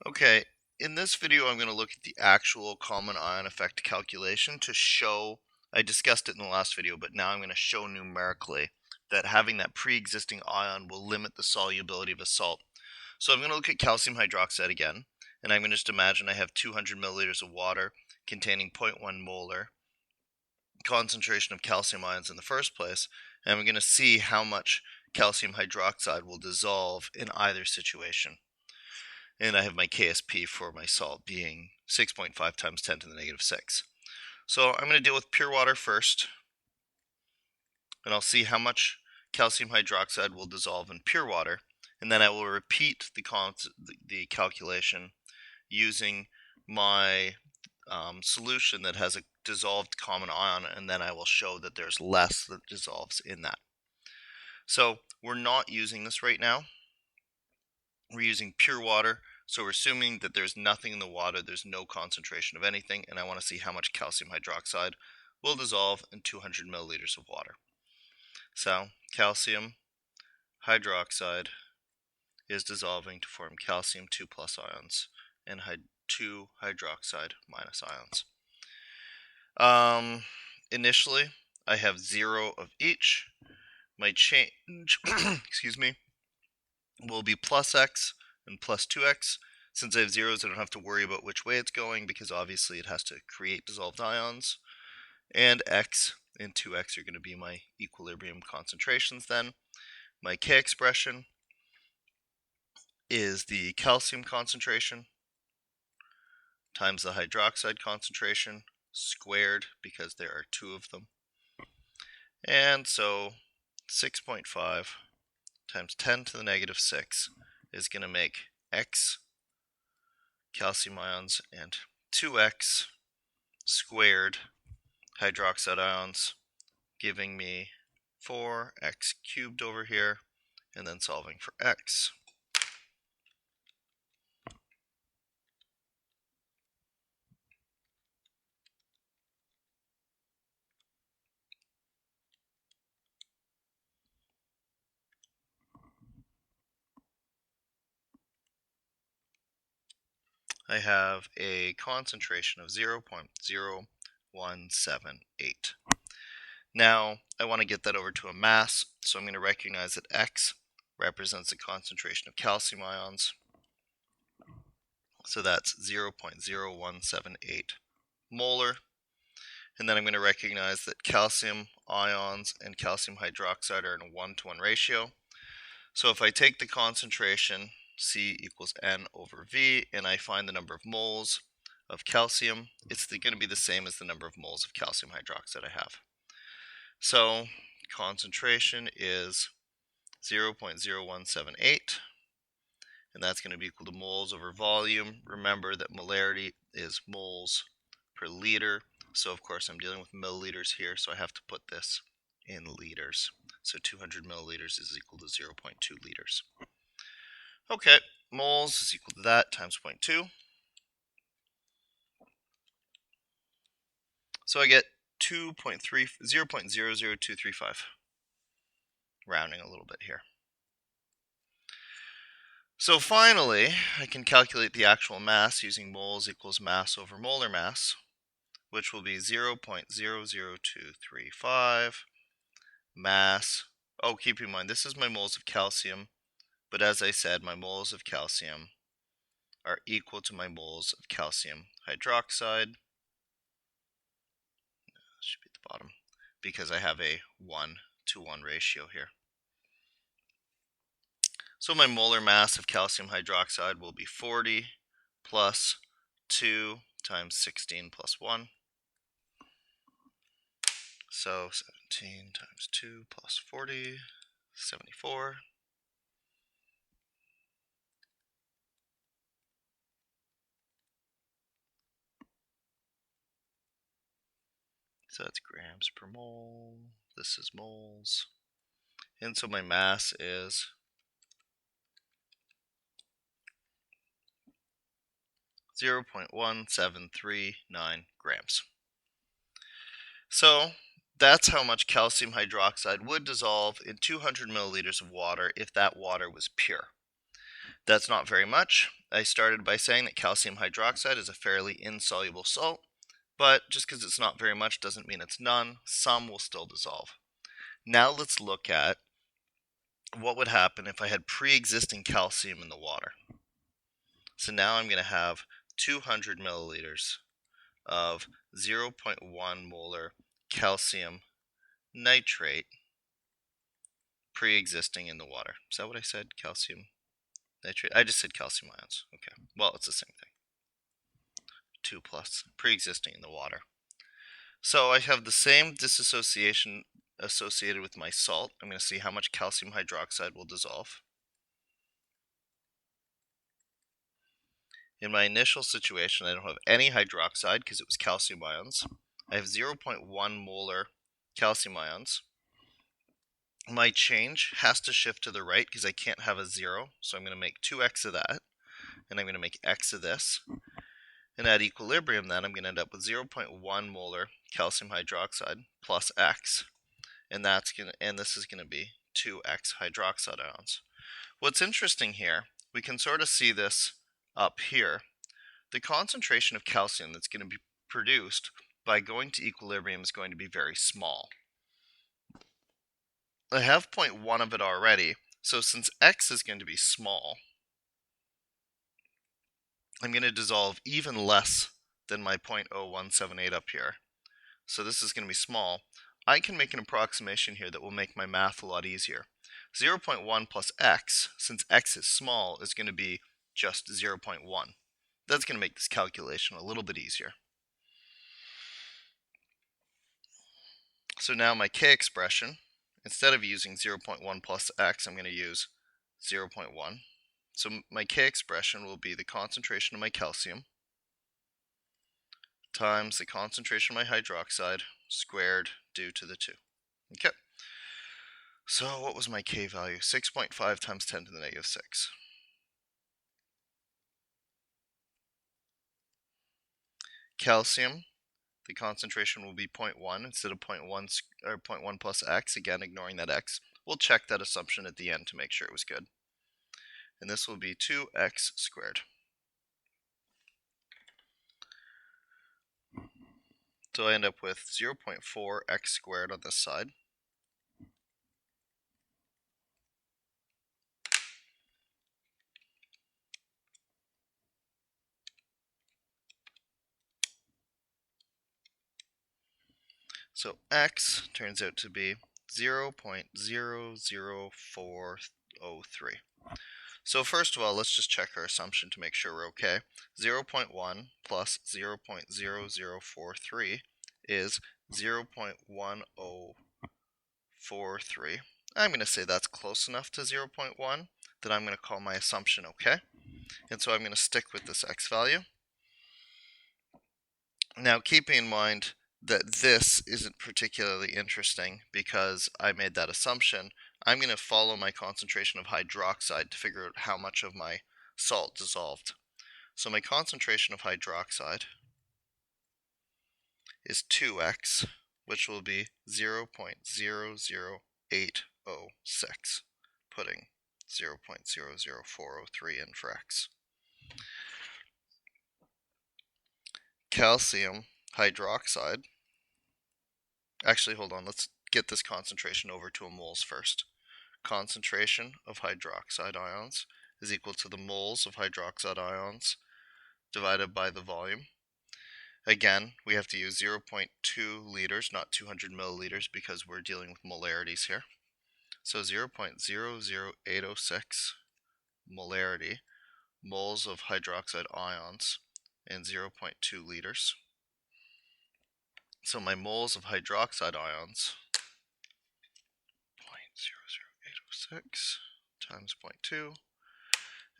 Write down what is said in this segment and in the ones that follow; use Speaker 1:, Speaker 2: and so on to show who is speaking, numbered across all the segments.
Speaker 1: Okay, in this video I'm going to look at the actual common ion effect calculation to show, I discussed it in the last video, but now I'm going to show numerically that having that pre-existing ion will limit the solubility of a salt. So I'm going to look at calcium hydroxide again, and I'm going to just imagine I have 200 milliliters of water containing 0.1 molar concentration of calcium ions in the first place, and I'm going to see how much calcium hydroxide will dissolve in either situation. And I have my KSP for my salt being 6.5 times 10 to the negative 6. So I'm going to deal with pure water first, and I'll see how much calcium hydroxide will dissolve in pure water, and then I will repeat the calculation using my solution that has a dissolved common ion, and then I will show that there's less that dissolves in that. So we're not using this right now. We're using pure water, so we're assuming that there's nothing in the water, there's no concentration of anything, and I want to see how much calcium hydroxide will dissolve in 200 milliliters of water. So calcium hydroxide is dissolving to form calcium 2 plus ions and 2 hydroxide minus ions. Initially, I have 0 of each. My change, excuse me, will be plus x and plus 2x. Since I have zeros, I don't have to worry about which way it's going because obviously it has to create dissolved ions. And x and 2x are going to be my equilibrium concentrations then. My K expression is the calcium concentration times the hydroxide concentration squared because there are 2 of them. And so 6.5 times 10 to the negative 6 is going to make x calcium ions and 2x squared hydroxide ions, giving me 4x cubed over here, and then solving for x. I have a concentration of 0.0178. Now, I want to get that over to a mass, so I'm going to recognize that X represents the concentration of calcium ions. So that's 0.0178 molar. And then I'm going to recognize that calcium ions and calcium hydroxide are in a 1-to-1 ratio. So if I take the concentration, C equals N over V, and I find the number of moles of calcium, it's going to be the same as the number of moles of calcium hydroxide I have. So concentration is 0.0178, and that's going to be equal to moles over volume. Remember that molarity is moles per liter, so of course I'm dealing with milliliters here, so I have to put this in liters. So 200 milliliters is equal to 0.2 liters. Okay, moles is equal to that times 0.2. So I get 0.00235, rounding a little bit here. So finally, I can calculate the actual mass using moles equals mass over molar mass, which will be 0.00235 mass. Oh, keep in mind, this is my moles of calcium, but as I said, my moles of calcium are equal to my moles of calcium hydroxide. That should be at the bottom, because I have a 1-to-1 ratio here. So my molar mass of calcium hydroxide will be 40 plus 2 times 16 plus 1. So 17 times 2 plus 40, 74. So that's grams per mole. This is moles. And so my mass is 0.1739 grams. So that's how much calcium hydroxide would dissolve in 200 milliliters of water if that water was pure. That's not very much. I started by saying that calcium hydroxide is a fairly insoluble salt, but just because it's not very much doesn't mean it's none. Some will still dissolve. Now let's look at what would happen if I had pre-existing calcium in the water. So now I'm going to have 200 milliliters of 0.1 molar calcium nitrate pre-existing in the water. Is that what I said? Calcium nitrate? I just said calcium ions. Okay, well, it's the same thing. 2 plus, pre-existing in the water. So I have the same dissociation associated with my salt. I'm going to see how much calcium hydroxide will dissolve. In my initial situation, I don't have any hydroxide because it was calcium ions. I have 0.1 molar calcium ions. My change has to shift to the right because I can't have a 0, so I'm going to make 2x of that, and I'm going to make x of this. And at equilibrium then, I'm going to end up with 0.1 molar calcium hydroxide plus x, and this is going to be 2x hydroxide ions. What's interesting here, we can sort of see this up here. The concentration of calcium that's going to be produced by going to equilibrium is going to be very small. I have 0.1 of it already, so since x is going to be small, I'm going to dissolve even less than my 0.0178 up here. So this is going to be small. I can make an approximation here that will make my math a lot easier. 0.1 plus x, since x is small, is going to be just 0.1. That's going to make this calculation a little bit easier. So now my k expression, instead of using 0.1 plus x, I'm going to use 0.1. So my k expression will be the concentration of my calcium times the concentration of my hydroxide squared due to the 2. Okay. So what was my k value? 6.5 times 10 to the negative 6. Calcium, the concentration will be 0.1 instead of 0.1 or 0.1 plus x, again ignoring that x. We'll check that assumption at the end to make sure it was good. And this will be 2x squared. So I end up with 0.4x squared on this side. So x turns out to be 0.00403. So first of all, let's just check our assumption to make sure we're okay. 0.1 plus 0.0043 is 0.1043. I'm going to say that's close enough to 0.1 that I'm going to call my assumption okay. And so I'm going to stick with this x value. Now keeping in mind that this isn't particularly interesting because I made that assumption, I'm going to follow my concentration of hydroxide to figure out how much of my salt dissolved. So my concentration of hydroxide is 2x, which will be 0.00806, putting 0.00403 in for x. Calcium hydroxide, actually hold on, let's get this concentration over to a moles first. Concentration of hydroxide ions is equal to the moles of hydroxide ions divided by the volume. Again, we have to use 0.2 liters, not 200 milliliters, because we're dealing with molarities here. So 0.00806 molarity, moles of hydroxide ions, in 0.2 liters. So my moles of hydroxide ions, 0.00806 times 0.2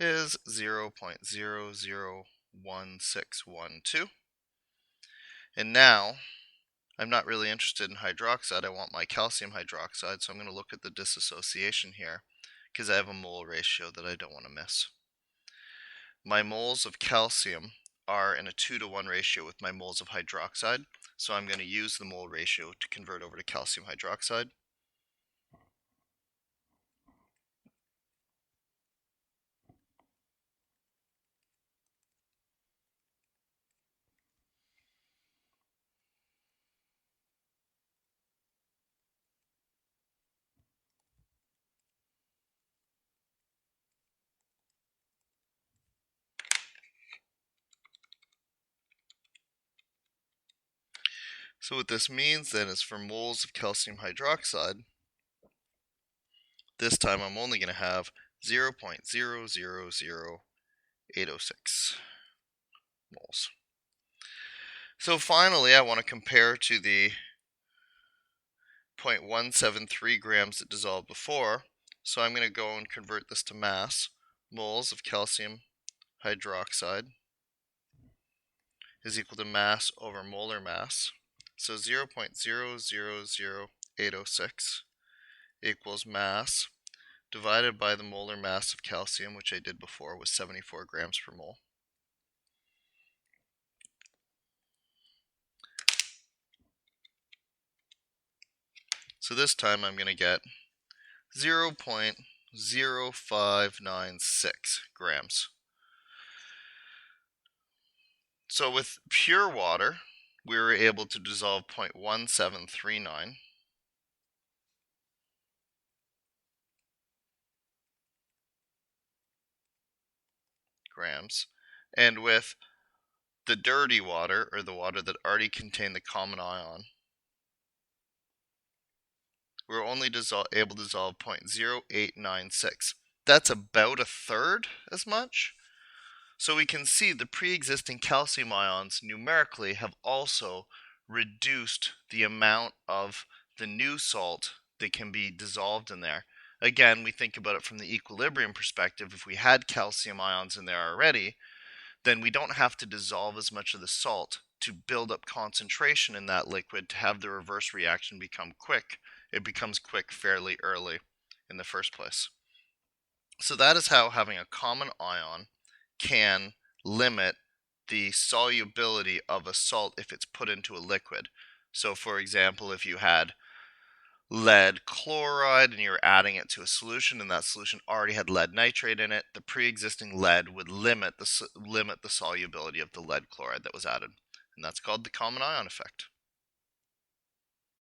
Speaker 1: is 0.001612. And now, I'm not really interested in hydroxide, I want my calcium hydroxide, so I'm going to look at the dissociation here, because I have a mole ratio that I don't want to miss. My moles of calcium are in a 2-to-1 ratio with my moles of hydroxide, so I'm going to use the mole ratio to convert over to calcium hydroxide. So what this means then is for moles of calcium hydroxide, this time I'm only going to have 0.000806 moles. So finally, I want to compare to the 0.173 grams that dissolved before. So I'm going to go and convert this to mass. Moles of calcium hydroxide is equal to mass over molar mass. So 0.000806 equals mass divided by the molar mass of calcium, which I did before, was 74 grams per mole. So this time I'm going to get 0.0596 grams. So with pure water, we were able to dissolve 0.1739 grams. And with the dirty water, or the water that already contained the common ion, we were only able to dissolve 0.0896. That's about a third as much. So we can see the pre-existing calcium ions numerically have also reduced the amount of the new salt that can be dissolved in there. Again, we think about it from the equilibrium perspective. If we had calcium ions in there already, then we don't have to dissolve as much of the salt to build up concentration in that liquid to have the reverse reaction become quick. It becomes quick fairly early in the first place. So that is how having a common ion can limit the solubility of a salt if it's put into a liquid. So for example, if you had lead chloride and you're adding it to a solution and that solution already had lead nitrate in it, the pre-existing lead would limit the solubility of the lead chloride that was added. And that's called the common ion effect.